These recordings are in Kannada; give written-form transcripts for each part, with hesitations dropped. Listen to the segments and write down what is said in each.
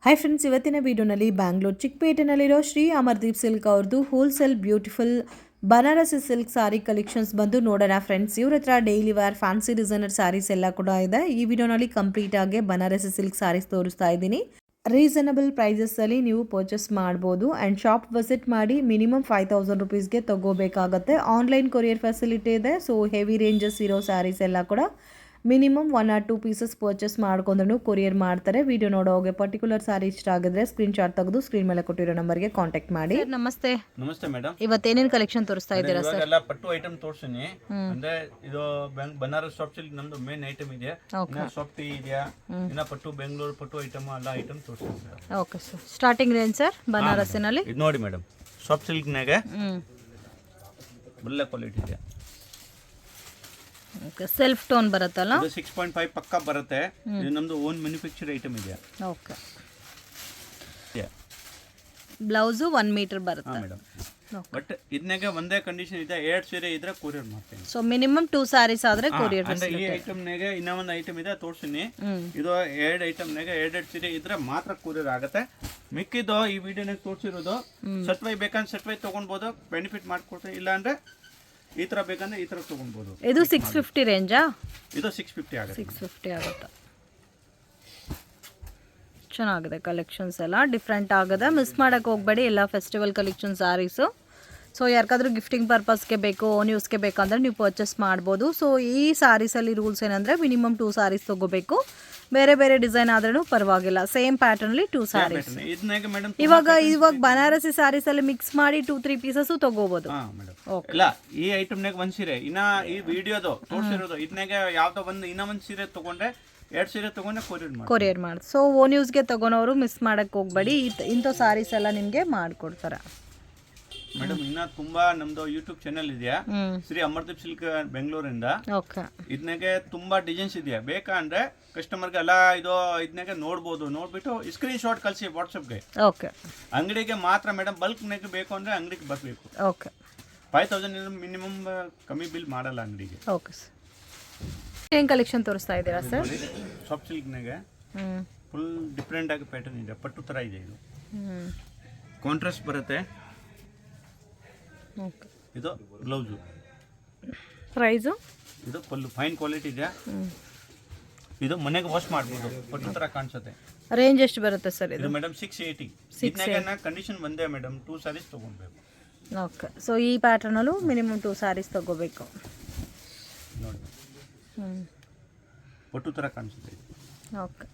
ಹಾಯ್ ಫ್ರೆಂಡ್ಸ್, ಇವತ್ತಿನ ವಿಡಿಯೋನಲ್ಲಿ ಬ್ಯಾಂಗ್ಳೂರ್ ಚಿಕ್ಕಪೇಟೆನಲ್ಲಿರೋ ಶ್ರೀ ಅಮರ್ದೀಪ್ ಸಿಲ್ಕ್ ಅವ್ರದ್ದು wholesale beautiful Banarasi silk sari collections ಬಂದು ನೋಡೋಣ ಫ್ರೆಂಡ್ಸ್. ಇವ್ರ ಹತ್ರ daily wear fancy designer sarees ಎಲ್ಲ ಕೂಡ ಇದೆ. ಈ ವಿಡಿಯೋನಲ್ಲಿ ಕಂಪ್ಲೀಟ್ ಆಗಿ ಬನಾರಸಿ ಸಿಲ್ಕ್ ಸ್ಯಾರೀಸ್ ತೋರಿಸ್ತಾ ಇದ್ದೀನಿ. ರೀಸನಬಲ್ ಪ್ರೈಸಸ್ ಅಲ್ಲಿ ನೀವು ಪರ್ಚೇಸ್ ಮಾಡ್ಬೋದು ಆ್ಯಂಡ್ ಶಾಪ್ ವಿಸಿಟ್ ಮಾಡಿ ಮಿನಿಮಮ್ 5000 ರುಪೀಸ್ಗೆ ತಗೋಬೇಕಾಗತ್ತೆ. ಆನ್ಲೈನ್ ಕೊರಿಯರ್ ಫೆಸಿಲಿಟಿ ಇದೆ. ಸೊ ಹೆವಿ ರೇಂಜಸ್ ಇರೋ ಸ್ಯಾರೀಸ್ ಎಲ್ಲ ಕೂಡ ಮಿನಿಮಮ್ 1 or 2 ಪೀಸಸ್ ಪರ್ಚೇಸ್ ಮಾಡ್ಕೊಂಡ್ರೂ ಕೊರಿಯರ್ ಮಾಡ್ತಾರೆ. ವಿಡಿಯೋ ನೋಡೋಗೆ ಪರ್ಟಿಕ್ಯುಲರ್ ಸಾರಿ ಇಷ್ಟ ಆಗಿದ್ರೆ ಸ್ಕ್ರೀನ್ ಶಾಟ್ ತೆಗೆದು ಸ್ಕ್ರೀನ್ ಮೇಲೆ ಕೊಟ್ಟಿರೋ ನಂಬರ್ಗೆ ಕಾಂಟ್ಯಾಕ್ಟ್ ಮಾಡಿ. ನಮಸ್ತೆ. ನಮಸ್ತೆ ಮೇಡಮ್. ಇವತ್ತೇನೇನು ಕಲೆಕ್ಷನ್ ತೋರಿಸ್ತಾ ಇದ್ದೀರಾ ಸರ್? ಎಲ್ಲ ಪಟ್ಟು ಐಟಮ್ ತೋರಿಸ್ತೀನಿ. ಅಂದ್ರೆ ಇದು ಬನಾರಸ್ ಶಾಪ್ ಸಿಲ್ಕ್ ನಮ್ದು ಮೇನ್ ಐಟಮ್ ಇದೆ. ಶಾಪ್ ಟೀ ಇದೆಯಾ, ಇನ್ನ ಪಟ್ಟು ಬೆಂಗಳೂರು ಪಟ್ಟು ಐಟಮ್ ಎಲ್ಲ ಐಟಮ್ ತೋರಿಸ್ತೀನಿ sir. Okay sir. Starting range sir ಬನಾರಸಿನಲ್ಲಿ ಇದು ನೋಡಿ ಮೇಡಮ್, ಶಾಪ್ ಸಿಲ್ಕ್ ನಾಗೆ ಒಳ್ಳೆ ಕ್ವಾಲಿಟಿ ಇದೆ. ಓಕೆ, ಸೆಲ್ಫ್ ಟೋನ್ ಬರುತ್ತಲ್ಲ, ಇದು 6.5 ಪಕ್ಕ ಬರುತ್ತೆ. ಇದು ನಮ್ದು ಓನ್ ಮ್ಯಾನುಫ್ಯಾಕ್ಚರ್ ಐಟಮ್ ಇದೆ. ಓಕೆ. ಬ್ಲೌಸ್ 1 ಮೀಟರ್ ಬರುತ್ತೆ ಮೇಡಮ್. ಬಟ್ ಇದನ್ನಾಗೆ ಒಂದೇ ಕಂಡೀಷನ್ ಇದೆ, 2 ಸೀರೆ ಇದ್ರೆ ಕೊರಿಯರ್ ಮಾಡ್ತೀನಿ. ಸೊ ಮಿನಿಮಮ್ 2 ಸಾರೀಸ್ ಆದ್ರೆ ಕೊರಿಯರ್. ಅಂದ್ರೆ ಈ ಐಟಮ್ ನಾಗೆ ಇನ್ನೂ ಒಂದು ಐಟಮ್ ಇದೆ ತೋರಿಸ್ತೀನಿ. ಇದು 2 ಐಟಮ್ ನಾಗೆ 2 ಸೀರೆ ಇದ್ರೆ ಮಾತ್ರ ಕೊರಿಯರ್ ಆಗುತ್ತೆ. ಮಿಕ್ಕಿದ್ದು ಈ ವಿಡಿಯೋನಾಗ ತೋರಿಸಿರೋದು ಸಟ್ವೈ ಬೇಕಂದ್ರೆ ಸಟ್ವೈ ತಗೊಳ್ಬೋದು, ಬೆನಿಫಿಟ್ ಮಾಡ್ಕೊಡ್ತೀನಿ. ಇಲ್ಲ ಅಂದ್ರೆ ಈ ತರ ಬೇಕಂದ್ರೆ ಈ ತರ ತಗೊಳ್ಬೋದು. ಇದು 650 ರೇಂಜಾ? ಇದು 650 ಆಗುತ್ತೆ. 650 ಆಗುತ್ತೆ. ಚೆನ್ನಾಗಿದೆ ಕಲೆಕ್ಷನ್ಸ್ ಎಲ್ಲ ಡಿಫ್ರೆಂಟ್ ಆಗಿದೆ. ಮಿಸ್ ಮಾಡಕ್ಕೆ ಹೋಗಬೇಡಿ. ಎಲ್ಲ ಫೆಸ್ಟಿವಲ್ ಕಲೆಕ್ಷನ್ ಸ್ಯಾರೀಸು. ಸೊ ಯಾರಿಗಾದ್ರೂ ಗಿಫ್ಟಿಂಗ್ ಪರ್ಪಸ್ಗೆ ಬೇಕು, ಓನ್ ಯೂಸ್ಗೆ ಬೇಕಂದ್ರೆ ನೀವು ಪರ್ಚೇಸ್ ಮಾಡ್ಬೋದು. ಸೊ ಈ ಸ್ಯಾರೀಸಲ್ಲಿ ರೂಲ್ಸ್ ಏನಂದರೆ ಮಿನಿಮಮ್ 2 ಸಾರೀಸ್ ತೊಗೋಬೇಕು. ಬೇರೆ ಬೇರೆ ಡಿಸೈನ್ ಆದ್ರೂ ಪರವಾಗಿಲ್ಲ. ಸೇಮ್ ಪ್ಯಾಟರ್ನಲ್ಲಿ 2 ಸಾರೀಸ್. ಇವಾಗ ಬನಾರಸಿ ಸ್ಯಾರೀಸ್ ಅಲ್ಲಿ ಮಿಕ್ಸ್ ಮಾಡಿ 2-3 ಪೀಸಸ್ ತಗೋಬಹುದು. ಇಲ್ಲ, ಈ ಐಟಮ್ ನಾಗ ಒಂದ್ ಸೀರೆ ಇನ್ನ ಈ ವಿಡಿಯೋದು ತೋರಿಸಿರೋದು ಇದನ್ನಾಗ ಯಾವ್ದೋ ಒಂದು ಇನ್ನ ಒಂದ್ ಸೀರೆ ತಗೊಂಡ್ರೆ 2 ಸೀರೆ ತಗೊಂಡ್ರೆ ಕೊರಿಯರ್ ಮಾಡಿ. ಸೊ ಓನ್ ಯೂಸ್ಗೆ ತಗೊಳೋರು ಮಿಸ್ ಮಾಡಕ್ ಹೋಗ್ಬೇಡಿ. ಇಂಥ ಸಾರೀಸ್ ಎಲ್ಲ ನಿಮ್ಗೆ ಮಾಡ್ಕೊಡ್ತಾರೆ ಮೇಡಮ್. ಇನ್ನ ತುಂಬಾ ನಮ್ದು ಯೂಟ್ಯೂಬ್ ಚಾನೆಲ್ ಇದೆಯಾ, ಶ್ರೀ ಅಮರ್ದೀಪ್ ಸಿಲ್ಕ್ ಬೆಂಗಳೂರಿಂದ. ಇದನ್ನಾಗೆ ತುಂಬಾ ಡಿಸೈನ್ಸ್ ಇದೆಯಾ. ಬೇಕಂದ್ರೆ ಕಸ್ಟಮರ್ಗೆ ಎಲ್ಲ ಇದು ಇದನ್ನಾಗೆ ನೋಡ್ಬೋದು. ನೋಡ್ಬಿಟ್ಟು ಸ್ಕ್ರೀನ್ ಶಾಟ್ ಕಳಿಸಿ ವಾಟ್ಸಪ್ಗೆ. ಅಂಗಡಿಗೆ ಮಾತ್ರ ಮೇಡಮ್. ಬಲ್ಕ್ ನಾಗ ಬೇಕು ಅಂದ್ರೆ ಅಂಗಡಿಗೆ ಬರ್ಬೇಕು. 5000 ಮಿನಿಮಮ್ ಕಮ್ಮಿ ಬಿಲ್ ಮಾಡಲ್ಲ ಅಂಗಡಿಗೆ. ಏನ್ ಕಲೆಕ್ಷನ್ ತೋರಿಸ್ತಾ ಇದ್ದೀರಾ ಸರ್? ಸಾಫ್ಟ್ ಸಿಲ್ಕ್ ನಾಗೆ ಫುಲ್ ಡಿಫ್ರೆಂಟ್ ಆಗಿ ಪ್ಯಾಟರ್ನ್ ಇದೆ. ಪಟ್ಟು ತರ ಇದೆ. ಇದು ಕಾಂಟ್ರಾಸ್ಟ್ ಬರುತ್ತೆ. ಇದು ಬ್ಲೌಸು. ಪ್ರೈಸು? ಇದು ಫುಲ್ ಫೈನ್ ಕ್ವಾಲಿಟಿ ಇದೆ. ಇದು ಮನೆಗೆ ವಾಶ್ ಮಾಡ್ಬೋದು. ಪಟ್ಟು ತರ ಕಾಣಿಸುತ್ತೆ. ರೇಂಜ್ ಎಷ್ಟು ಬರುತ್ತೆ ಸರ್ ಇದು? ಮೇಡಮ್ 680. ಇದನ್ನ ಕಂಡೀಷನ್ ಬಂದೆ ಮೇಡಮ್, 2 ಸಾರೀಸ್ ತಗೊಳ್ಬೇಕು. ಓಕೆ. ಸೊ ಈ ಪ್ಯಾಟರ್ನ್ ಅಲ್ಲೂ ಮಿನಿಮಮ್ 2 ಸಾರೀಸ್ ತಗೋಬೇಕು. ನೋಡಿ, ಪಟ್ಟು ತರ ಕಾಣಿಸುತ್ತೆ. ಓಕೆ.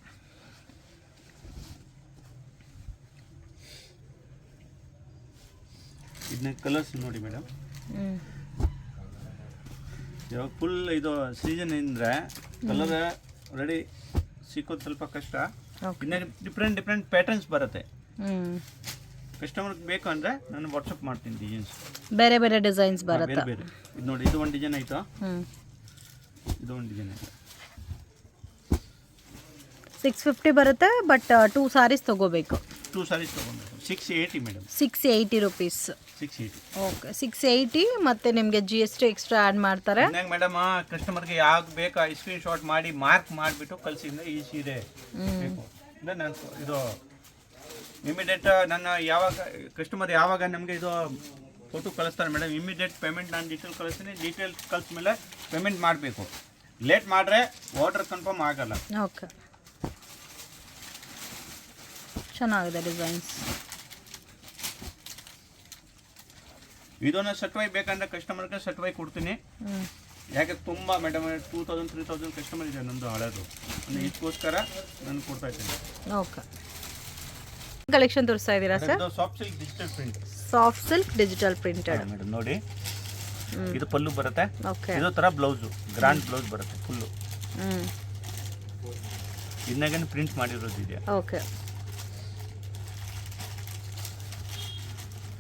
ಇದನ್ನ ಕಲರ್ಸ್ ನೋಡಿ ಮೇಡಮ್. ಇವಾಗ ಫುಲ್ ಇದು ಸೀಸನ್ ಅಂದ್ರೆ ಕಲರ್ ರೆಡಿ ಸಿಕ್ಕೋದು ಸ್ವಲ್ಪ ಕಷ್ಟ. ಇದನ್ನ ಡಿಫ್ರೆಂಟ್ ಪ್ಯಾಟರ್ನ್ಸ್ ಬರುತ್ತೆ. ಕಸ್ಟಮರ್ಗೆ ಬೇಕು ಅಂದ್ರೆ ನಾನು ವಾಟ್ಸಪ್ ಮಾಡ್ತೀನಿ ಡಿಸೈನ್ಸ್. ಬೇರೆ ಬೇರೆ ಡಿಸೈನ್ಸ್ ಬರುತ್ತೆ. ಬೇರೆ ಇದು ನೋಡಿ, ಇದು ಒಂದು ಡಿಸೈನ್ ಆಯ್ತು. ಇದು ಒಂದು ಡಿಸೈನ್ ಆಯ್ತು. 650 ಬರುತ್ತೆ. ಬಟ್ 2 ಸಾರೀಸ್ ತಗೋಬೇಕು. 2 ಸಾರೀಸ್ ತಗೋಬೇಕು. 680 ಮೇಡಮ್. 680 ರುಪೀಸ್. 680. ಓಕೆ. 680 ಮತ್ತೆ ನಿಮಗೆ GST ಎಕ್ಸ್ಟ್ರಾ ಆಡ್ ಮಾಡ್ತಾರೆ. ಮೇಡಮ್ ಕಸ್ಟಮರ್ಗೆ ಯಾವ್ದು ಬೇಕಾ ಸ್ಕ್ರೀನ್ ಶಾಟ್ ಮಾಡಿ ಮಾರ್ಕ್ ಮಾಡಿಬಿಟ್ಟು ಕಳಿಸಿದ್ರೆ ಈ ಸೀರೆ ಬೇಕು ಅಂದ್ರೆ ನಾನು ಇದು ಇಮಿಡಿಯೇಟ್ ನನ್ನ ಯಾವಾಗ ಕಸ್ಟಮರ್ ಯಾವಾಗ ನಮಗೆ ಇದು ಫೋಟೋ ಕಳಿಸ್ತಾರೆ ಮೇಡಮ್, ಇಮಿಡಿಯೇಟ್ ಪೇಮೆಂಟ್ ನಾನು ಡೀಟೇಲ್ ಕಳಿಸ್ತೀನಿ. ಡೀಟೇಲ್ ಕಳಿಸ ಮೇಲೆ ಪೇಮೆಂಟ್ ಮಾಡಬೇಕು. ಲೇಟ್ ಮಾಡಿದ್ರೆ ಆರ್ಡರ್ ಕನ್ಫರ್ಮ್ ಆಗಲ್ಲ. ಓಕೆ. ಚೆನ್ನಾಗಿದೆ ಡಿಸೈನ್ಸ್. ಇದನ್ನ ಸಟ್ವೈ ಬೇಕಂದ್ರೆ ಕಸ್ಟಮರ್ಗೆ ಸಟ್ವೈ ಕೊಡ್ತೀನಿ. ಯಾಕೆ ತುಂಬ ಮೇಡಮ್ 2000-3000 ಕಸ್ಟಮರ್ ಇದೆ ನಂದು ಹಳೋದು. ಇದಕ್ಕೋಸ್ಕರ ನಾನು ಕೊಡ್ತಾ ಇದ್ದೀನಿ. ಓಕೆ. ಕಲೆಕ್ಷನ್ ತೋರಿಸ್ತಾ ಇದ್ದೀರಾ sir? Soft silk digital print. Soft silk digital printed madam. ನೋಡಿ, ಇದು ಪಲ್ಲು ಬರುತ್ತೆ. ಓಕೆ. ಇದು ತರ ಬ್ಲೌಸು, ಗ್ರ್ಯಾಂಡ್ ಬ್ಲೌಸ್ ಬರುತ್ತೆ ಫುಲ್ಲು. ಇದನ್ನಾಗ ಪ್ರಿಂಟ್ ಮಾಡಿರೋದು ಇದೆ. ಓಕೆ.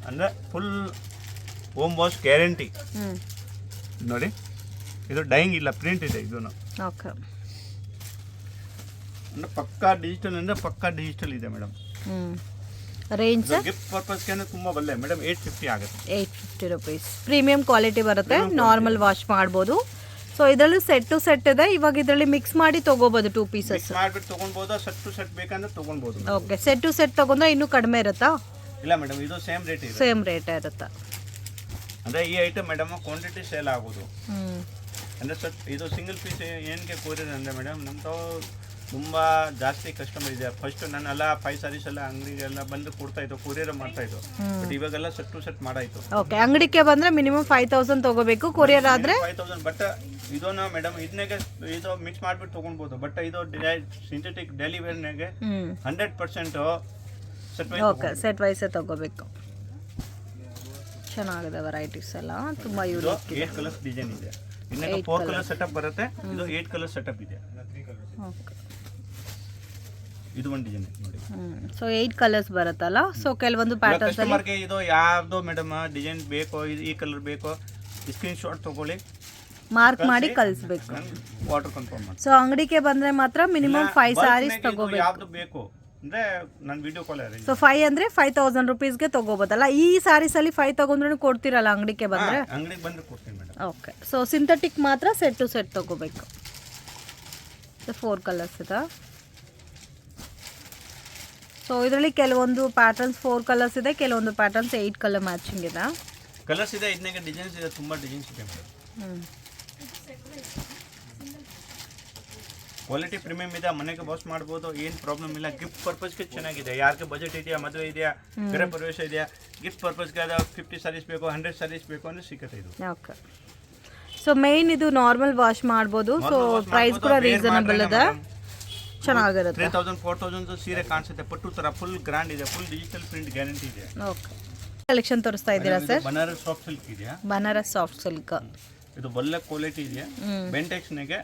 ಅಂದ್ರೆ ಫುಲ್ ಹೋಮ್ ವಾಶ್ ಗ್ಯಾರಂಟಿ. ನೋಡಿ, ಇದು ಡೈಯಿಂಗ್ ಇಲ್ಲ, ಪ್ರಿಂಟ್ ಇದೆ. ಇದನ್ನು ಓಕೆ. ಅಂದ್ರೆ ಪಕ್ಕಾ ಡಿಜಿಟಲ್ ಅಂದ್ರೆ ಪಕ್ಕಾ ಡಿಜಿಟಲ್ ಇದೆ ಮೇಡಮ್. ರೇಂಜ್ ಗಿಫ್ಟ್ ಪರ್ಪಸ್ಗೆ ತುಂಬಾ ಒಳ್ಳೆ ಮೇಡಮ್. 850 ಆಗುತ್ತೆ. 850 ರುಪೀಸ್. ಪ್ರೀಮಿಯಂ ಕ್ವಾಲಿಟಿ ಬರುತ್ತೆ. ನಾರ್ಮಲ್ ವಾಶ್ ಮಾಡ್ಬೋದು. ಸೊ ಇದರಲ್ಲಿ ಸೆಟ್ ಟು ಸೆಟ್ ಇದೆ. ಇವಾಗ ಇದರಲ್ಲಿ ಮಿಕ್ಸ್ ಮಾಡಿ ತಗೋಬಹುದು 2 ಪೀಸಸ್. ಮಾಡ್ಬಿಟ್ಟು ತಗೊಳ್ಬೋದು, ಸೆಟ್ ಟು ಸೆಟ್ ಬೇಕಂದ್ರೆ ತಗೊಳ್ಬೋದು. ಓಕೆ, ಸೆಟ್ ಟು ಸೆಟ್ ತಗೊಂಡ್ರೆ ಇನ್ನೂ ಕಡಿಮೆ ಇರುತ್ತಾ? ಇಲ್ಲ ಮೇಡಮ್, ಇದು ಸೇಮ್ ರೇಟ್ ಇದೆ. ಸೇಮ್ ರೇಟ್ ಇರುತ್ತಾ? ಅಂದ್ರೆ ಈ ಐಟಮ್ ಮೇಡಮ್ ಕ್ವಾಂಟಿಟಿ ಸೇಲ್ ಆಗೋದು. ಅಂದ್ರೆ ಇದು ಸಿಂಗಲ್ ಪೀಸ್ ಏನಕ್ಕೆ ಕೊರಿಯರ್ ಅಂದ್ರೆ ಮೇಡಮ್ ನಮ್ದು ತುಂಬಾ ಜಾಸ್ತಿ ಕಸ್ಟಮರ್ ಇದೆ. ಫಸ್ಟ್ ನಾನೆಲ್ಲ 5 ಸಾರೀಸ್ ಎಲ್ಲ ಅಂಗಡಿಗೆಲ್ಲ ಬಂದು ಕೊಡ್ತಾ ಇದ್ದು, ಕೊರಿಯರ್ ಮಾಡ್ತಾ ಇದ್ದು. ಬಟ್ ಇವಾಗೆಲ್ಲ ಸೆಟ್ ಟು ಸೆಟ್ ಮಾಡಾಯ್ತು. ಓಕೆ, ಅಂಗಡಿಗೆ ಬಂದ್ರೆ ಮಿನಿಮಮ್ 5000 ತಗೋಬೇಕು, ಕೊರಿಯರ್ ಆದ್ರೆ 5000. ಬಟ್ ಇದನ್ನ ಮೇಡಮ್ ಇದನ್ನೇ ಇದು ಮಿಕ್ಸ್ ಮಾಡ್ಬಿಟ್ಟು ತಗೊಳ್ಬೋದು. ಬಟ್ ಇದು ಸಿಂಥೆಟಿಕ್ ಡೈಲಿ ವೇರ್ನಾಗೆ 100% set wise. Okay, set wise ತಗೋಬೇಕು. ಚೆನ್ನಾಗಿದೆ ವೆರೈಟೀಸ್ ಎಲ್ಲ, ತುಂಬಾ ಯೂನಿಕ್ ಇದೆ. 8 ಕಲರ್ಸ್ ಡಿಸೈನ್ ಇದೆ. ಇನ್ನೊಂದು 4 ಕಲರ್ ಸೆಟಪ್ ಬರುತ್ತೆ. ಇದು 8 ಕಲರ್ ಸೆಟಪ್ ಇದೆ. ಓಕೆ, ಇದು ಒಂದು ಡಿಸೈನ್ ನೋಡಿ. ಸೊ 8 ಕಲರ್ಸ್ ಬರುತ್ತಲ್ಲ. ಸೊ ಕೆಲವೊಂದು ಪ್ಯಾಟರ್ನ್ಸ್ ಅಲ್ಲಿ ಕಸ್ಟಮರ್ಗೆ ಇದು ಯಾವ್ದು ಮೇಡಮ್ ಡಿಸೈನ್ ಬೇಕೋ, ಈ ಕಲರ್ ಬೇಕೋ, ಸ್ಕ್ರೀನ್ ಶಾಟ್ ತಗೊಳ್ಳಿ, ಮಾರ್ಕ್ ಮಾಡಿ ಕಳಿಸ್ಬೇಕು. ವಾಟರ್ ಕನ್ಫರ್ಮ್ ಮಾಡಿ. ಸೊ ಅಂಗಡಿಗೆ ಬಂದ್ರೆ ಮಾತ್ರ ಮಿನಿಮಮ್ 5 ಸಾರೀಸ್ ತಗೋಬೇಕು. ಯಾವ್ದು ಬೇಕು ಅಂದ್ರೆ ನಾನು ವಿಡಿಯೋ ಕಾಲ್ ಅರೇಂಜ್. ಸೊ 5 ಅಂದ್ರೆ 5000 ರುಪೀಸ್ಗೆ ತಗೋಬೋದಲ್ಲ. ಈ ಸಾರೀಸ್ ಅಲ್ಲಿ 5 ತಗೊಂಡ್ರೂ ಕೊಡ್ತೀರಲ್ಲ ಅಂಗಡಿಗೆ ಬಂದ್ರೆ? ಅಂಗಡಿಗೆ ಬಂದ್ರೆ ಕೊಡ್ತೀನಿ ಮೇಡಮ್. ಓಕೆ, ಸೊ ಸಿಂಥೆಟಿಕ್ ಮಾತ್ರ ಸೆಟ್ ಟು ಸೆಟ್ ತಗೋಬೇಕು. 4 ಕಲರ್ಸ್ ಇದೆ. ಸೊ ಇದರಲ್ಲಿ ಕೆಲವೊಂದು ಪ್ಯಾಟರ್ನ್ಸ್ 4 ಕಲರ್ಸ್ ಇದೆ, ಕೆಲವೊಂದು ಪ್ಯಾಟರ್ನ್ಸ್ 8 ಕಲರ್ ಮ್ಯಾಚಿಂಗ್ ಇದೆ. ಕಲರ್ಸ್ ಇದೆ, ಇದನ್ನೇ ಡಿಸೈನ್ಸ್ ಇದೆ, ತುಂಬಾ ಡಿಸೈನ್ಸ್ ಇದೆ ಮೇಡಮ್. ಕ್ವಾಲಿಟಿ ಪ್ರೀಮಿಯಂ ಇದೆ, ಮನೆಗೆ ವಾಶ್ ಮಾಡ್ಬೋದು, ಏನು ಪ್ರಾಬ್ಲಮ್ ಇಲ್ಲ. ಗಿಫ್ಟ್ ಪರ್ಪಸ್ಗೆ ಚೆನ್ನಾಗಿದೆ. ಯಾರಿಗೆ ಬಜೆಟ್ ಇದೆಯಾ, ಮದುವೆ ಇದೆಯಾ, ಗೃಹ ಪ್ರವೇಶ ಇದೆಯಾ, ಗಿಫ್ಟ್ ಪರ್ಪಸ್ಗೆ 50 ಸಾರೀಸ್ ಬೇಕು, 100 ಸಾರೀಸ್ ಬೇಕು ಅಂದ್ರೆ ಸಿಗುತ್ತೆ ಇದು. ಓಕೆ, ಸೊ ಮೇನ್ ಇದು ನಾರ್ಮಲ್ ವಾಶ್ ಮಾಡ್ಬೋದು. ಸೊ ಪ್ರೈಸ್ ಕೂಡ ರೀಸನಬಲ್ ಇದೆ, ಚೆನ್ನಾಗಿರುತ್ತೆ. 3000 4000 ಸೀರೆ ಕಾಣಿಸುತ್ತೆ, ಪಟ್ಟು ತರ ಫುಲ್ ಗ್ರ್ಯಾಂಡ್ ಇದೆ, ಫುಲ್ ಡಿಜಿಟಲ್ ಪ್ರಿಂಟ್ ಗ್ಯಾರಂಟಿ ಇದೆ. ಓಕೆ, ಕಲೆಕ್ಷನ್ ತೋರಿಸ್ತಾ ಇದ್ದೀರಾ ಸರ್? ಬನಾರಸ್ ಸಾಫ್ಟ್ ಸಿಲ್ಕ್ ಇದೆಯಾ? ಬನಾರಸ್ ಸಾಫ್ಟ್ ಸಿಲ್ಕ್ ಇದು ಒಳ್ಳೆ ಕ್ವಾಲಿಟಿ ಇದೆ. ಬೆಂಟೆಕ್ಸ್ ನೆಗೆ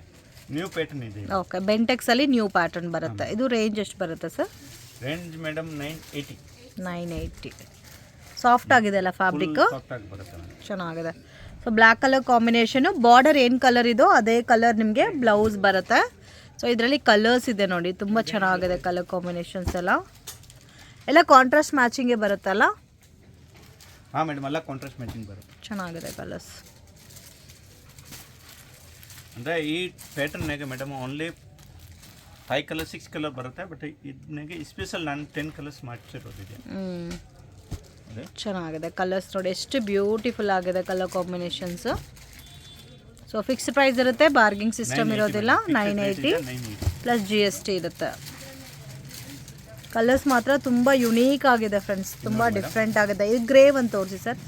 ನ್ಯೂ ಪ್ಯಾಟರ್ನ್ ಇದೆ. ಓಕೆ, ಬೆಂಟೆಕ್ಸ್ ಅಲ್ಲಿ ನ್ಯೂ ಪ್ಯಾಟರ್ನ್ ಬರುತ್ತೆ. ಇದು ರೇಂಜ್ ಎಷ್ಟು ಬರುತ್ತೆ ಸರ್? Range madam 980. 980. ಸಾಫ್ಟ್ ಆಗಿದೆ ಅಲ್ಲ ಫ್ಯಾಬ್ರಿಕ್? ಸಾಫ್ಟ್ ಆಗಿ ಬರುತ್ತೆ, ಚೆನ್ನಾಗಿದೆ. So black colour combination, border ಏನು ಕಲರ್ ಇದೋ ಅದೇ ಕಲರ್ ನಿಮಗೆ ಬ್ಲೌಸ್ ಬರುತ್ತೆ. ಸೊ ಇದರಲ್ಲಿ ಕಲರ್ಸ್ ಇದೆ ನೋಡಿ, ತುಂಬ ಚೆನ್ನಾಗಿದೆ ಕಲರ್ ಕಾಂಬಿನೇಷನ್ಸ್ ಎಲ್ಲ ಕಾಂಟ್ರಾಸ್ಟ್ ಮ್ಯಾಚಿಂಗೇ ಬರುತ್ತಲ್ಲ? ಹಾಂ ಮೇಡಮ್, ಎಲ್ಲ ಕಾಂಟ್ರಾಸ್ಟ್ ಮ್ಯಾಚಿಂಗ್ ಬರುತ್ತೆ. ಚೆನ್ನಾಗಿದೆ ಕಲರ್ಸ್. ಅಂದರೆ ಈ ಪ್ಯಾಟರ್ನಾಗೆ ಮೇಡಮ್ ಓನ್ಲಿ 5 ಕಲರ್ 6 ಕಲರ್ ಬರುತ್ತೆ. ಬಟ್ ಇದನ್ನಾಗೆ ಸ್ಪೆಷಲ್ ನಾನು 10 ಕಲರ್ಸ್ ಮಾಡಿಸಿರೋದಿದೆ. ಚೆನ್ನಾಗಿದೆ ಕಲರ್ಸ್ ನೋಡಿ, ಎಷ್ಟು ಬ್ಯೂಟಿಫುಲ್ ಆಗಿದೆ colour combinations. So fix price ಇರುತ್ತೆ, ಬಾರ್ಗಿಂಗ್ ಸಿಸ್ಟಮ್ ಇರೋದಿಲ್ಲ. 980 ಪ್ಲಸ್ GST ಇರುತ್ತೆ. ಕಲರ್ಸ್ ಮಾತ್ರ ತುಂಬ ಯುನೀಕ್ ಆಗಿದೆ ಫ್ರೆಂಡ್ಸ್, ತುಂಬ ಡಿಫ್ರೆಂಟ್ ಆಗಿದೆ. ಇದು ಗ್ರೇ ಒಂದು ತೋರಿಸಿ ಸರ್,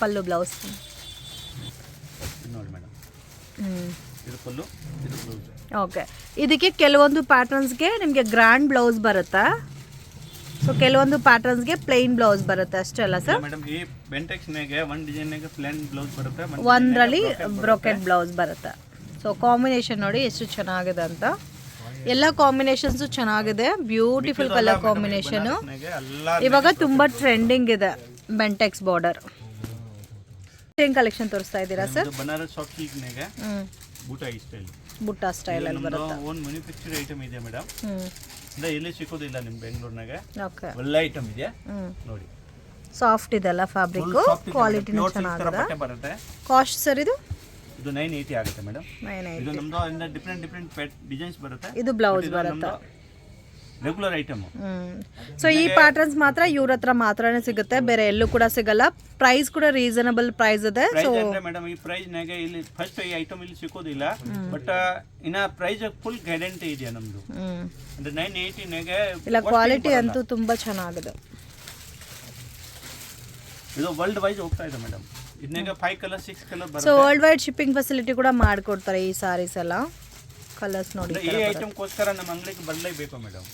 ಪಲ್ಲು ಬ್ಲೌಸ್. ನೋಡಿ ಮೇಡಮ್, ಇದು ಪಲ್ಲು, ಇದು ಬ್ಲೌಸ್. ಓಕೆ, ಇದಕ್ಕೆ ಕೆಲವೊಂದು ಪ್ಯಾಟರ್ನ್ಸ್ಗೆ ನಿಮಗೆ ಗ್ರ್ಯಾಂಡ್ ಬ್ಲೌಸ್ ಬರುತ್ತೆ. ಸೊ ಕೆಲವೊಂದು ಪ್ಯಾಟರ್ನ್ಸ್ಗೆ ಪ್ಲೈನ್ ಬ್ಲೌಸ್ ಬರುತ್ತೆ ಅಷ್ಟೇ ಅಲ್ಲ ಸರ್? ಮೇಡಮ್, ಈ ಬೆಂಟೆಕ್ಸ್ನಾಗೆ ಒಂದು ಡಿಸೈನ್ನಾಗೆ ಪ್ಲೇನ್ ಬ್ಲೌಸ್ ಬರುತ್ತೆ, ಒಂದರಲ್ಲಿ ಬ್ರೋಕೆಟ್ ಬ್ಲೌಸ್ ಬರುತ್ತೆ. ಸೊ ಕಾಂಬಿನೇಷನ್ ನೋಡಿ ಎಷ್ಟು ಚೆನ್ನಾಗಿದೆ ಅಂತ. ಎಲ್ಲ ಕಾಂಬಿನೇಷನ್ಸು ಚೆನ್ನಾಗಿದೆ, ಬ್ಯೂಟಿಫುಲ್ ಕಲರ್ ಕಾಂಬಿನೇಷನು. ಇವಾಗ ತುಂಬ ಟ್ರೆಂಡಿಂಗ್ ಇದೆ ಬೆಂಟೆಕ್ಸ್ ಬಾರ್ಡರ್. ಏನು ಕಲೆಕ್ಷನ್ ತೋರಿಸ್ತಾ ಇದ್ದೀರಾ ಸರ್? ಬನಾರಸ್ ಸಾಫ್ಟ್ ಸಿಲ್ಕ್ನಾಗೆ ಬೂಟಾ ಸ್ಟೈಲ್, ಬುಟ್ಟ ಸ್ಟೈಲ್ ಅಲ್ಲಿ ಬರುತ್ತೆ. ಓನ್ ಮ್ಯಾನುಫ್ಯಾಕ್ಚರ್ ಐಟಮ್ ಇದೆ ಮೇಡಮ್. ಅಂದ್ರೆ ಎಲ್ಲಿ ಸಿಗೋದಿಲ್ಲ ನಿಮ್ಮ ಬೆಂಗಳೂರಿನಾಗೆ. ಓಕೆ, ಒಳ್ಳೆ ಐಟಮ್ ಇದೆ ನೋಡಿ. ಸಾಫ್ಟ್ ಇದೆಲ್ಲ ಫ್ಯಾಬ್ರಿಕ್, ಕ್ವಾಲಿಟಿನೂ ಚೆನ್ನಾಗಿದೆ. ಬರುತ್ತೆ. ಕಾಸ್ಟ್ ಸರ್ ಇದು? ಇದು 980 ಆಗುತ್ತೆ ಮೇಡಮ್. 980. ಇದು ನಮ್ದು ಡಿಫ್ರೆಂಟ್ ಡಿಸೈನ್ಸ್ ಬರುತ್ತೆ. ಇದು ಬ್ಲೌಸ್ ಬರುತ್ತೆ, ರೆಗ್ಯುಲರ್ ಐಟಮ್. ಸೊ ಈ ಪ್ಯಾಟರ್ನ್ಸ್ ಮಾತ್ರ ಇವ್ರ ಹತ್ರ ಮಾತ್ರನೇ ಸಿಗುತ್ತೆ, ಬೇರೆ ಎಲ್ಲೂ ಕೂಡ ಸಿಗಲ್ಲ. ಪ್ರೈಸ್ ಕೂಡ ರೀಸನಬಲ್ ಪ್ರೈಸ್ ಇದೆ. ಸೊ ಮೇಡಮ್, ಈ ಪ್ರೈಸ್ ನಾಗೆ ಇಲ್ಲಿ ಫಸ್ಟ್ ಈ ಐಟಮ್ ಇಲ್ಲಿ ಸಿಗೋದಿಲ್ಲ. ಬಟ್ ಇನ್ನ ಪ್ರೈಸ್ ಫುಲ್ ಗ್ಯಾರಂಟಿ ಇದೆ ನಮ್ದು. ಅಂದ್ರೆ 980 ನಾಗೆ ಇಲ್ಲ, ಕ್ವಾಲಿಟಿ ಅಂತೂ ತುಂಬಾ ಚೆನ್ನಾಗಿದೆ. ಇದು ವರ್ಲ್ಡ್ ವೈಸ್ ಹೋಗ್ತಾ ಇದೆ ಮೇಡಮ್. ಇದನ್ನಾಗ 5 ಕಲರ್ 6 ಕಲರ್ ಬರುತ್ತೆ. So world wide shipping facility ಕೂಡ ಮಾಡ್ಕೊಡ್ತಾರೆ ಈ ಸಾರೀಸ್ ಎಲ್ಲ. ಕಲರ್ಸ್ ನೋಡಿ, ಈ ಐಟಮ್ಗೋಸ್ಕರ ನಮ್ಮ ಅಂಗಡಿಗೆ ಬರಲೇಬೇಕು ಮೇಡಮ್.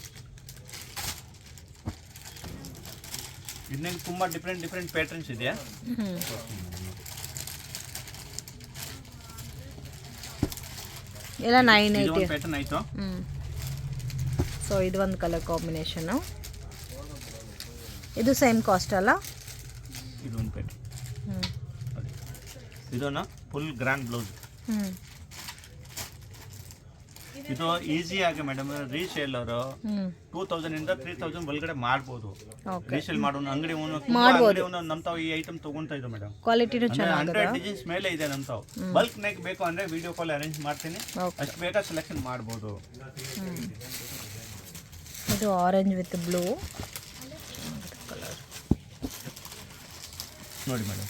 ಇದನ್ನಾಗ ತುಂಬಾ ಡಿಫ್ರೆಂಟ್ ಪ್ಯಾಟರ್ನ್ಸ್ ಇದೆ. ಎಲ್ಲ 980 ಪ್ಯಾಟರ್ನ್ ಆಯ್ತು. ಸೊ ಇದು ಒಂದು ಕಲರ್ ಕಾಂಬಿನೇಷನ್. ಇದು ಸೇಮ್ ಕಾಸ್ಟ್ ಅಲ್ಲ? ಇದು ಒಂದು ಪ್ಯಾಟರ್ನ್. ಇದನ್ನ ಫುಲ್ ಗ್ರ್ಯಾಂಡ್ ಬ್ಲೌಸ್. ಇದು ಈಸಿಯಾಗಿ ಮೇಡಮ್ ರೀಸೇಲರು ಹ್ಞೂ 2000 ಇಂದ 3000 ಒಳಗಡೆ ಮಾಡ್ಬೋದು. ಓಕೆ ರೀಸೇಲ್ ಮಾಡೋನು ಅಂಗಡಿ ನಮ್ತಾವ್ ಈ ಐಟಮ್ ತಗೊಂತ ಇದ್ದು ಮೇಡಮ್. ಕ್ವಾಲಿಟಿನೂ ಚೆನ್ನಾಗಿದೆ. 100 ಡಿಸೈನ್ಸ್ ಮೇಲೆ ಇದೆ ನಮ್ತಾವ್. ಬಲ್ಕ್ ನೆಕ್ ಬೇಕು ಅಂದ್ರೆ ವಿಡಿಯೋ ಕಾಲ್ ಅರೇಂಜ್ ಮಾಡ್ತೀನಿ, ಅಷ್ಟು ಬೇಗ ಸೆಲೆಕ್ಷನ್ ಮಾಡ್ಬೋದು. ಇದು ಆರೆಂಜ್ ವಿತ್ ಬ್ಲೂ ನೋಡಿ ಮೇಡಮ್,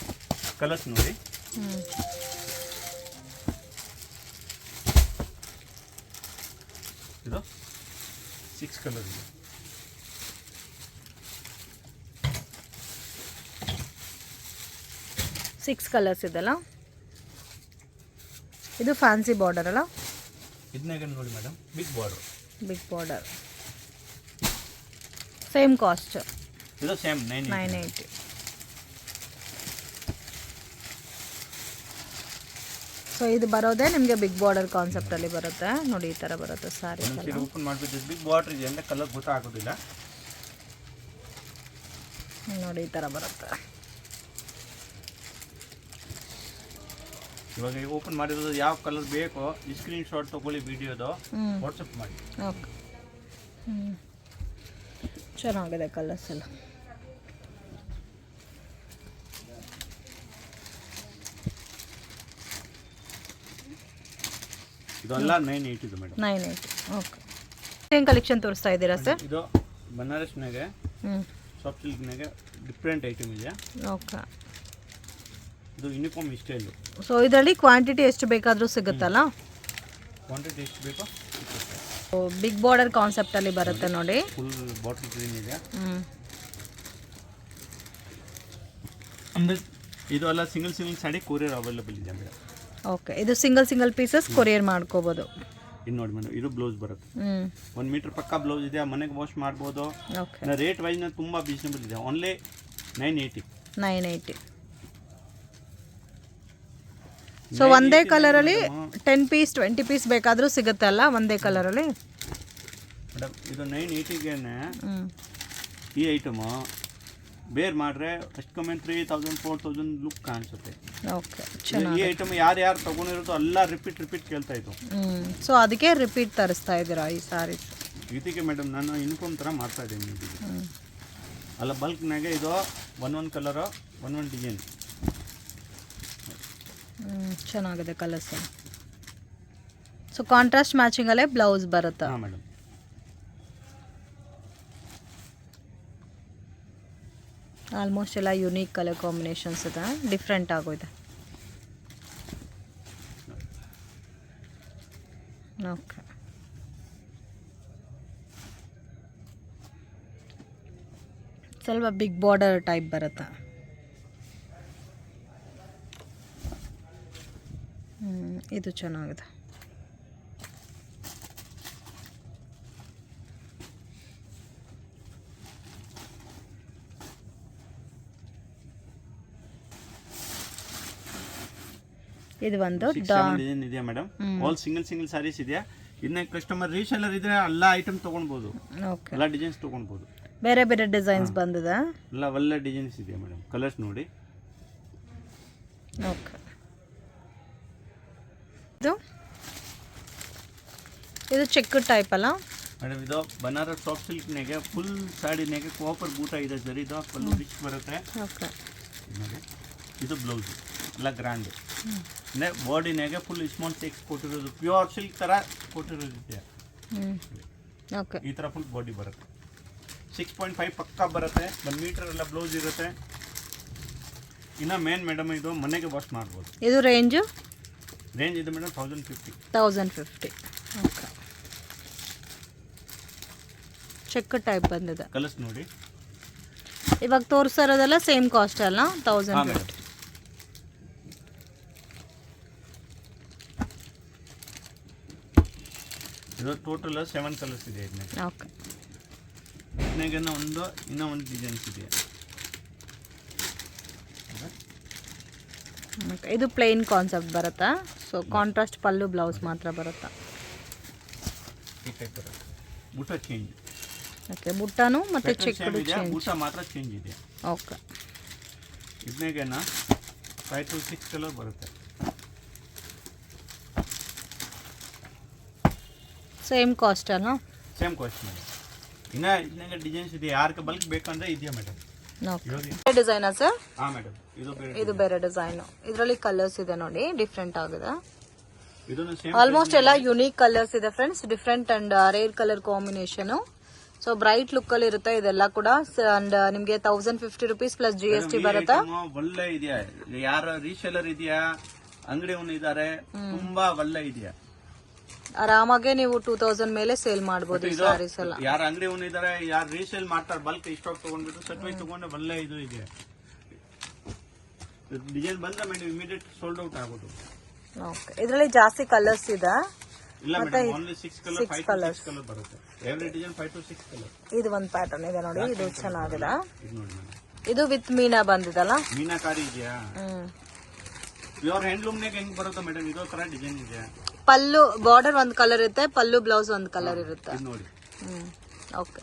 ಕಲರ್ಸ್ ನೋಡಿ. ಇದು 6 ಕಲರ್ ಇದೆ. ಸಿಕ್ಸ್ ಕಲರ್ಸ್ ಇದೆಲ್ಲ. ಇದು ಫ್ಯಾನ್ಸಿ ಬಾರ್ಡರ್ ಅಲ್ಲ? ಇದನ್ನಾಗ ನೋಡಿ madam, big border same cost. ಇದು ಸೇಮ್ 980. ಸೊ ಇದು ಬರೋದೇ ನಿಮಗೆ ಬಿಗ್ ಬಾರ್ಡರ್ ಕಾನ್ಸೆಪ್ಟಲ್ಲಿ ಬರುತ್ತೆ ನೋಡಿ. ಈ ಥರ ಬರುತ್ತೆ ಸ್ಯಾರಿ. ಓಪನ್ ಮಾಡಿಬಿಟ್ಟು ಬಿಗ್ ಬಾರ್ಡರ್ ಇದೆ ಅಂದರೆ ಕಲರ್ ಗೊತ್ತಾಗೋದಿಲ್ಲ ನೋಡಿ. ಈ ಥರ ಬರುತ್ತೆ. ಇವಾಗ ಓಪನ್ ಮಾಡಿರೋದು ಯಾವ ಕಲರ್ ಬೇಕೋ ಈ ಸ್ಕ್ರೀನ್ ಶಾಟ್ ತೊಗೊಳ್ಳಿ, ವಿಡಿಯೋದು ವಾಟ್ಸಪ್ ಮಾಡಿ. ಓಕೆ, ಚೆನ್ನಾಗಿದೆ ಕಲರ್ಸ್ ಎಲ್ಲ. ಇದೆಲ್ಲ 980 ಇದು ಮೇಡಮ್. 980. ಓಕೆ, ಏನು ಕಲೆಕ್ಷನ್ ತೋರಿಸ್ತಾ ಇದ್ದೀರಾ ಸರ್? ಇದು ಬನಾರಸ್ನಾಗೆ ಸಾಫ್ಟ್ ಸಿಲ್ಕ್ನಾಗೆ ಡಿಫ್ರೆಂಟ್ ಐಟಮ್ ಇದೆ. ಓಕೆ, ಇದು ಯೂನಿಫಾರ್ಮ್ ಸ್ಟೈಲು. ಸೊ ಇದರಲ್ಲಿ ಕ್ವಾಂಟಿಟಿ ಎಷ್ಟು ಬೇಕಾದರೂ ಸಿಗುತ್ತಲ್ಲ? ಕ್ವಾಂಟಿಟಿ ಎಷ್ಟು ಬೇಕೋ ಬಿಗ್ ಬಾರ್ಡರ್ ಕಾನ್ಸೆಪ್ಟಲ್ಲಿ ಬರುತ್ತೆ ನೋಡಿ. ಫುಲ್ ಬಾಟಲ್ ಗ್ರೀನ್ ಇದೆ. ಅಂದರೆ ಇದು ಎಲ್ಲ ಸಿಂಗಲ್ ಸಾಡಿ ಕೊರಿಯರ್ ಅವೈಲೇಬಲ್ ಇದೆ ಮೇಡಮ್. ಓಕೆ, ಇದು ಸಿಂಗಲ್ ಪೀಸಸ್ ಕೊರಿಯರ್ ಮಾಡ್ಕೋಬೋದು. ಇದು ನೋಡಿ ಮೇಡಮ್, ಇದು ಬ್ಲೌಸ್ ಬರುತ್ತೆ. 1 ಮೀಟರ್ ಪಕ್ಕ ಬ್ಲೌಸ್ ಇದೆ, ಮನೆಗೆ ವಾಶ್ ಮಾಡ್ಬೋದು. ಓಕೆ, ರೇಟ್ ವೈಸ್ನ ತುಂಬ ರೀಸನಬಲ್ ಇದೆ. ಓನ್ಲಿ 980. ಸೊ ಒಂದೇ ಕಲರಲ್ಲಿ 10 ಪೀಸ್ 20 ಪೀಸ್ ಬೇಕಾದರೂ ಸಿಗುತ್ತೆ ಅಲ್ಲ ಒಂದೇ ಕಲರಲ್ಲಿ ಮೇಡಮ್. ಇದು 980ಗೆ ಈ ಐಟಮು ಬೇರೆ ಮಾಡ್ರೆ ಅಷ್ಟು ಕಮ್ಮಿ 3000 4000 ಲುಕ್ ಕಾಣಿಸುತ್ತೆ. ಓಕೆ, ಈ ಐಟಮ್ ಯಾರು ತಗೊಂಡಿರೋದು ಎಲ್ಲ ರಿಪೀಟ್ ಕೇಳ್ತಾ ಇತ್ತು. ಸೊ ಅದಕ್ಕೆ ರಿಪೀಟ್ ತರಿಸ್ತಾ ಇದ್ದೀರಾ ಈ ಸ್ಯಾರೀಸ್? ಇದಕ್ಕೆ ಮೇಡಮ್ ನಾನು ಯೂನಿಫಾರ್ಮ್ ಥರ ಮಾಡ್ತಾ ಇದ್ದೀನಿ. ಅಲ್ಲ ಬಲ್ಕ್ನಾಗೆ ಇದು ಒಂದೊಂದು ಕಲರು ಒಂದೊಂದು ಡಿಸೈನ್. ಚೆನ್ನಾಗಿದೆ ಕಲರ್ಸ್. ಸೊ ಕಾಂಟ್ರಾಸ್ಟ್ ಮ್ಯಾಚಿಂಗಲ್ಲೇ ಬ್ಲೌಸ್ ಬರುತ್ತೆ. ಹಾಂ ಮೇಡಮ್. ಆಲ್ಮೋಸ್ಟ್ ಎಲ್ಲ ಯುನೀಕ್ ಕಲರ್ ಕಾಂಬಿನೇಷನ್ಸ್ ಇದೆ, ಡಿಫ್ರೆಂಟ್ ಆಗೋಗಿದೆ. ಓಕೆ, ಸ್ವಲ್ಪ ಬಿಗ್ ಬಾರ್ಡರ್ ಟೈಪ್ ಬರುತ್ತೆ. ಇದು ಚೆನ್ನಾಗಿದೆ. ಇದು ಒಂದು ಡಿಸೈನ್ ಇದೆ ಮೇಡಮ್. ಆಲ್ ಸಿಂಗಲ್ ಸಾರೀಸ್ ಇದೆ. ಇದನ್ನ ಕಸ್ಟಮರ್ ರೀಸೇಲರ್ ಇದ್ರೆ ಎಲ್ಲ ಐಟಮ್ ತಗೊಳ್ಬೋದು. ಓಕೆ, ಎಲ್ಲ ಡಿಸೈನ್ಸ್ ತಗೊಳ್ಬೋದು. ಬೇರೆ ಬೇರೆ ಡಿಸೈನ್ಸ್ ಬಂದಿದೆ. ಎಲ್ಲ ಒಳ್ಳೆ ಡಿಸೈನ್ಸ್ ಇದೆ ಮೇಡಮ್. ಕಲರ್ಸ್ ನೋಡಿ. ಓಕೆ, ಇದು ಚೆಕ್ ಟೈಪ್ ಅಲ್ಲ ಮೇಡಮ್? ಇದು ಬನಾರಸ್ ಸಾಫ್ಟ್ ಸಿಲ್ಕ್ನಾಗೆ ಫುಲ್ ಸಾಡಿನಾಗೆ ಕಾಪರ್ ಬೂಟ ಇದೆ ಸರ್. ಇದು ಫುಲ್ ರಿಚ್ ಬರುತ್ತೆ. ಓಕೆ, ಇದು ಬ್ಲೌಸ್ ಎಲ್ಲ ಗ್ರ್ಯಾಂಡ್. ಅಂದರೆ ಬಾಡಿನಾಗೆ ಫುಲ್ ಸ್ಮಾಲ್ ಚೆಕ್ಸ್ ಕೊಟ್ಟಿರೋದು, ಪ್ಯೂರ್ ಸಿಲ್ಕ್ ಥರ ಕೊಟ್ಟಿರೋದು ಇದೆ. ಓಕೆ, ಈ ಥರ ಫುಲ್ ಬಾಡಿ ಬರುತ್ತೆ. 6.5 ಪಕ್ಕ ಬರುತ್ತೆ. 1 ಮೀಟರ್ ಎಲ್ಲ ಬ್ಲೌಸ್ ಇರುತ್ತೆ. ಇನ್ನು ಮೇನ್ ಮೇಡಮ್ ಇದು ಮನೆಗೆ ವಾಶ್ ಮಾಡ್ಬೋದು. ಇದು ರೇಂಜ್ ಇದೆ ಮೇಡಮ್ 1050. ಓಕೆ, ಚೆಕ್ ಟೈಪ್ ಬಂದಿದೆ. ಕಲರ್ಸ್ ನೋಡಿ. ಇವಾಗ ತೋರಿಸಿರೋದೆಲ್ಲ ಸೇಮ್ ಕಾಸ್ಟ್ ಅಲ್ಲ? 1050. ಇದು ಟೋಟಲ್ 7 ಕಲರ್ಸ್ ಇದೆ. ಓಕೆ, ಇನ್ನೂ ಒಂದು ಡಿಸೈನ್ಸ್ ಇದೆ. ಇದು ಪ್ಲೇನ್ ಕಾನ್ಸೆಪ್ಟ್ ಬರುತ್ತಾ? ಸೊ ಕಾಂಟ್ರಾಸ್ಟ್ ಪಲ್ಲು ಬ್ಲೌಸ್ ಮಾತ್ರ ಬರುತ್ತಾ? ಈ ಟೈಪ್ ಬರುತ್ತೆ. ಬೂಟ ಚೇಂಜ್. ಓಕೆ, ಬುಟ್ಟನು ಮತ್ತೆ ಚೆಕ್ ಚೇಂಜ್. ಬೂಟ ಮಾತ್ರ ಚೇಂಜ್ ಇದೆ. ಓಕೆ, ಇದನ್ನೇಗೇನ 5 to 6 ಕಲರ್ ಬರುತ್ತೆ. ಸೇಮ್ ಕಾಸ್ಟ್ ಅಲ್ಲ? Same cost madam. ಇನ್ನ ಇದನ್ನಾಗೆ ಡಿಸೈನ್ಸ್ ಇದೆ, ಯಾರಿಗೆ ಬಲ್ಕ್ ಬೇಕಂದ್ರೆ ಇದೆಯಾ ಮೇಡಮ್. ಡಿಸೈನಾ ಸರ್? ಹಾ ಮೇಡಮ್, ಇದು ಬೇರೆ ಡಿಸೈನ್. ಇದರಲ್ಲಿ ಕಲರ್ಸ್ ಇದೆ ನೋಡಿ, ಡಿಫ್ರೆಂಟ್ ಆಗಿದೆ. ಇದನ್ನು ಸೇಮ್ ಆಲ್ಮೋಸ್ಟ್ ಎಲ್ಲ ಯುನೀಕ್ ಕಲರ್ಸ್ ಇದೆ friends, different and rare colour combination. So bright look ಅಲ್ಲಿ ಇರುತ್ತೆ ಇದೆಲ್ಲ ಕೂಡ. ಅಂಡ್ ನಿಮ್ಗೆ 1050 rupees ಪ್ಲಸ್ GST ಬರುತ್ತೆ. ಒಳ್ಳೆ ಇದೆಯಾ, ಯಾರ ರೀಸೇಲರ್ ಇದೆಯಾ, ಅಂಗಡಿ ಇದಾರೆ, ತುಂಬಾ ಒಳ್ಳೆ ಇದೆಯಾ. ಆರಾಮಾಗೆ ನೀವು 2000 ಮೇಲೆ ಸೇಲ್ ಮಾಡಬಹುದು ಈ ಸ್ಯಾರೀಸ್ ಎಲ್ಲ. ಯಾರ ಅಂಗಡಿ ಇದಾರೆ, ಯಾರು ರೀಸೇಲ್ ಮಾಡ್ತಾರೆ, ಬಲ್ಕ್ ಸ್ಟಾಕ್ ತಗೊಂಡ್ಬಿಟ್ಟು ಸರ್ಟಿಫಿಕೇಟ್ ತಗೊಂಡು ಒಳ್ಳೆ ಇದು ಇದೆ. ಡಿಸೈನ್ ಬಂದ್ರೆ ಮೇಡಮ್ ಇಮಿಡಿಯೇಟ್ ಸೋಲ್ಡ್ ಔಟ್ ಆಗೋದು. ಇದರಲ್ಲಿ ಜಾಸ್ತಿ ಕಲರ್ಸ್ ಇದೆ. ಇಲ್ಲ madam, only 6 colour, 5 to 6 colour ಬರುತ್ತೆ. Every design 5 to 6 colour. ಇದು ಒಂದು ಪ್ಯಾಟರ್ನ್ ಇದೆ ನೋಡಿ, ಇದು ಚೆನ್ನಾಗಿದೆ. ಇದು ನೋಡಿ ಮೇಡಮ್, ಇದು ವಿತ್ ಮೀನಾ ಬಂದಿದಲ್ಲ, ಮೀನಾಕಾರಿ ಇದೆಯಾ. ಪ್ಯೂರ್ ಹ್ಯಾಂಡ್ಲೂಮ್ ನಾಗ ಹೆಂಗ್ ಬರುತ್ತೆ ಮೇಡಮ್, ಇದೋ ತರ ಡಿಸೈನ್ ಇದೆ. ಪಲ್ಲು ಬಾರ್ಡರ್ ಒಂದ್ ಕಲರ್ ಇರುತ್ತೆ, ಪಲ್ಲು ಬ್ಲೌಸ್ ಒಂದ್ ಕಲರ್ ಇರುತ್ತೆ. ಇದು ನೋಡಿ. ಓಕೆ,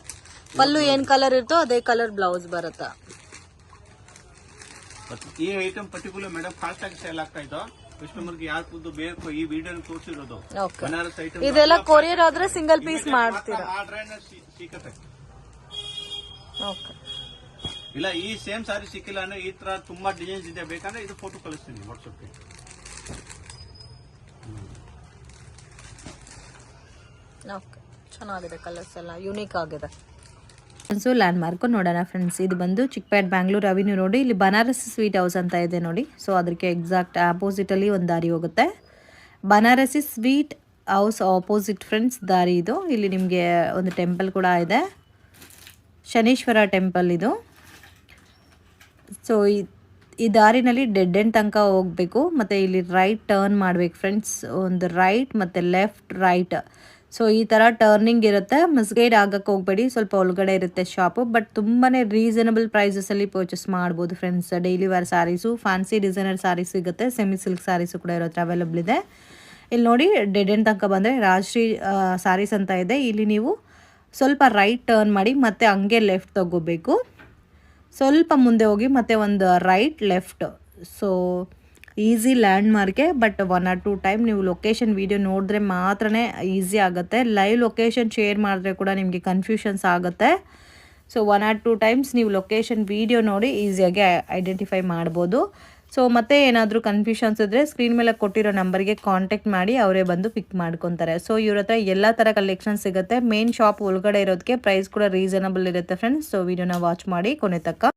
ಪಲ್ಲು ಏನ್ ಕಲರ್ ಇರುತ್ತೋ ಅದೇ ಕಲರ್ ಬ್ಲೌಸ್ ಬರುತ್ತೆ. ಈ ಐಟಮ್ ಪರ್ಟಿಕ್ಯುಲರ್ ಮೇಡಮ್ ಫಾಸ್ಟ್ ಆಗಿ ಸೇಲ್ ಆಗ್ತಾ ಇದ್ದೋ, ಕಸ್ಟಮರ್ ಗೆ ಯಾರು ಖುದ್ದು ಬೇಕು ಈ ವಿಡಿಯೋ ತೋರಿಸಿರೋದು. ಬನಾರಸ್ ಐಟಮ್ ಇದೆಲ್ಲ ಕೊರಿಯರ್ ಆದ್ರೆ ಸಿಂಗಲ್ ಪೀಸ್ ಮಾಡ್ತೀರಾ? ಸಿಕ್ಕತ್ತೆ. ಓಕೆ, ಇಲ್ಲ ಈ ಸೇಮ್ ಸಾರಿ ಸಿಕ್ಕಿಲ್ಲ ಅಂದ್ರೆ ಈ ತರ ತುಂಬಾ ಡಿಸೈನ್ಸ್ ಇದೆ, ಬೇಕಂದ್ರೆ ಇದು ಫೋಟೋ ಕಳಿಸ್ತೀನಿ ವಾಟ್ಸ್ಆಪ್ಗೆ. ಓಕೆ, ಚೆನ್ನಾಗಿದೆ, ಕಲರ್ಸ್ ಎಲ್ಲ ಯುನೀಕ್ ಆಗಿದೆ. ಸೊ ಲ್ಯಾಂಡ್ ಮಾರ್ಕ್ ನೋಡೋಣ ಫ್ರೆಂಡ್ಸ್. ಇದು ಬಂದು ಚಿಕ್ಕಪೇಟ್ ಬ್ಯಾಂಗ್ಳೂರ್ ಅವಿನ್ಯೂ ರೋಡ್, ಇಲ್ಲಿ ಬನಾರಸ್ ಸ್ವೀಟ್ ಹೌಸ್ ಅಂತ ಇದೆ ನೋಡಿ. ಸೊ ಅದಕ್ಕೆ ಎಕ್ಸಾಕ್ಟ್ ಆಪೋಸಿಟಲ್ಲಿ ಒಂದು ದಾರಿ ಹೋಗುತ್ತೆ. Banarasi sweet house opposite friends ದಾರಿ ಇದು. ಇಲ್ಲಿ ನಿಮಗೆ ಒಂದು ಟೆಂಪಲ್ ಕೂಡ ಇದೆ, ಶನೀಶ್ವರ ಟೆಂಪಲ್ ಇದು. ಸೊ ಈ ದಾರಿನಲ್ಲಿ ಡೆಡ್ ಎಂಡ್ ತನಕ ಹೋಗಬೇಕು, ಮತ್ತು ಇಲ್ಲಿ ರೈಟ್ ಟರ್ನ್ ಮಾಡಬೇಕು ಫ್ರೆಂಡ್ಸ್. ಒಂದು ರೈಟ್ ಮತ್ತು ಲೆಫ್ಟ್ ರೈಟ್. ಸೊ ಈ ಥರ ಟರ್ನಿಂಗ್ ಇರುತ್ತೆ. ಮಿಸ್ಗೈಡ್ ಆಗಕ್ಕೆ ಹೋಗಬೇಡಿ, ಸ್ವಲ್ಪ ಒಳಗಡೆ ಇರುತ್ತೆ ಶಾಪು. ಬಟ್ ತುಂಬಾ ರೀಸನಬಲ್ ಪ್ರೈಸಸಲ್ಲಿ ಪರ್ಚೇಸ್ ಮಾಡ್ಬೋದು friends. Daily wear sarees, fancy designer sarees ಸಿಗುತ್ತೆ, ಸೆಮಿ ಸಿಲ್ಕ್ ಸ್ಯಾರೀಸು ಕೂಡ ಇರುತ್ತೆ, ಅವೈಲಬಲ್ ಇದೆ. ಇಲ್ಲಿ ನೋಡಿ ಡೆಡ್ ಎಂಡ್ ತನಕ ಬಂದರೆ ರಾಜಶ್ರೀ ಸ್ಯಾರೀಸ್ ಅಂತ ಇದೆ. ಇಲ್ಲಿ ನೀವು ಸ್ವಲ್ಪ ರೈಟ್ ಟರ್ನ್ ಮಾಡಿ ಮತ್ತೆ ಹಂಗೆ ಲೆಫ್ಟ್ ತಗೋಬೇಕು. ಸ್ವಲ್ಪ ಮುಂದೆ ಹೋಗಿ ಮತ್ತೆ ಒಂದು right left. So easy landmark. But 1 or 2 time ನೀವು ಲೊಕೇಶನ್ ವೀಡಿಯೋ ನೋಡಿದ್ರೆ ಮಾತ್ರ ಈಸಿ ಆಗುತ್ತೆ. ಲೈವ್ ಲೊಕೇಶನ್ ಶೇರ್ ಮಾಡಿದ್ರೆ ಕೂಡ ನಿಮಗೆ ಕನ್ಫ್ಯೂಷನ್ಸ್ ಆಗುತ್ತೆ. ಸೊ 1 or 2 ಟೈಮ್ಸ್ ನೀವು ಲೊಕೇಶನ್ ವೀಡಿಯೋ ನೋಡಿ ಈಸಿಯಾಗಿ ಐಡೆಂಟಿಫೈ ಮಾಡ್ಬೋದು. ಸೊ ಮತ್ತೆ ಏನಾದರೂ ಕನ್ಫ್ಯೂಷನ್ಸ್ ಇದ್ದರೆ ಸ್ಕ್ರೀನ್ ಮೇಲೆ ಕೊಟ್ಟಿರೋ ನಂಬರ್ಗೆ ಕಾಂಟ್ಯಾಕ್ಟ್ ಮಾಡಿ ಅವರೇ ಬಂದು ಪಿಕ್ ಮಾಡ್ಕೊತಾರೆ. ಸೊ ಇವ್ರ ಹತ್ರ ಎಲ್ಲ ಥರ ಕಲೆಕ್ಷನ್ ಸಿಗುತ್ತೆ. ಮೇನ್ ಶಾಪ್ ಒಳಗಡೆ ಇರೋದಕ್ಕೆ ಪ್ರೈಸ್ ಕೂಡ ರೀಸನಬಲ್ ಇರುತ್ತೆ ಫ್ರೆಂಡ್ಸ್. ಸೊ ವಿಡಿಯೋನ ವಾಚ್ ಮಾಡಿ ಕೊನೆ ತನಕ.